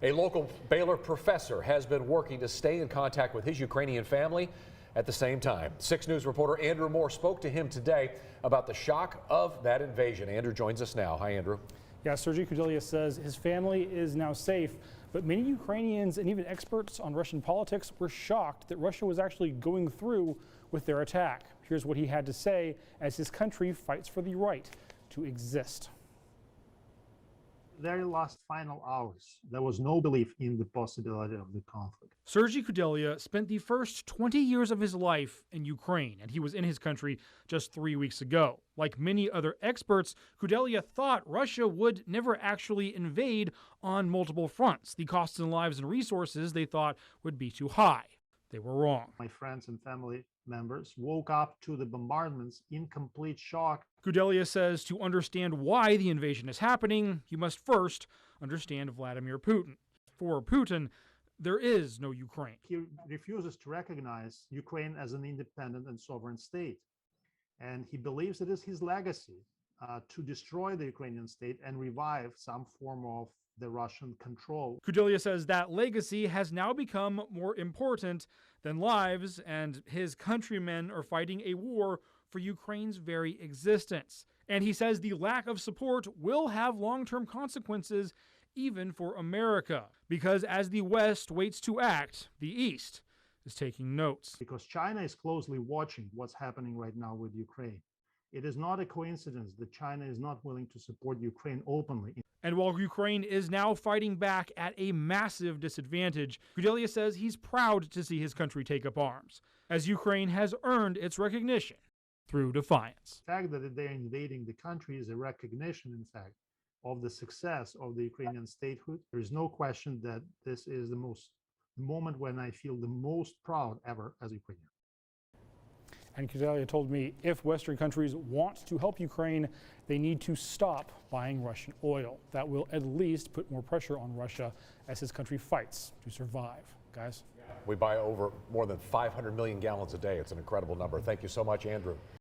A local Baylor professor has been working to stay in contact with his Ukrainian family at the same time. 6 News reporter Andrew Moore spoke to him today about the shock of that invasion. Andrew joins us now. Hi, Andrew. Yeah, Sergey Kodelia says his family is now safe, but many Ukrainians and even experts on Russian politics were shocked that Russia was actually going through with their attack. Here's what he had to say as his country fights for the right to exist. Very last final hours, there was no belief in the possibility of the conflict. Sergey Kodelia spent the first 20 years of his life in Ukraine, and he was in his country just 3 weeks ago. Like many other experts, Kodelia thought Russia would never actually invade on multiple fronts. The costs in lives and resources they thought would be too high. They were wrong. My friends and family members woke up to the bombardments in complete shock. Kodelia says to understand why the invasion is happening, you must first understand Vladimir Putin. For Putin, there is no Ukraine. He refuses to recognize Ukraine as an independent and sovereign state. And he believes it is his legacy to destroy the Ukrainian state and revive some form of the Russian control. Kodelia says that legacy has now become more important than lives, and his countrymen are fighting a war for Ukraine's very existence. And he says the lack of support will have long-term consequences even for America, because as the West waits to act, the East is taking notes. Because China is closely watching what's happening right now with Ukraine. It is not a coincidence that China is not willing to support Ukraine openly. And while Ukraine is now fighting back at a massive disadvantage, Kodelia says he's proud to see his country take up arms, as Ukraine has earned its recognition through defiance. The fact that they're invading the country is a recognition, in fact, of the success of the Ukrainian statehood. There is no question that this is the moment when I feel the most proud ever as a Ukrainian. And Kodelia told me if Western countries want to help Ukraine, they need to stop buying Russian oil. That will at least put more pressure on Russia as his country fights to survive. Guys? We buy over more than 500 million gallons a day. It's an incredible number. Thank you so much, Andrew.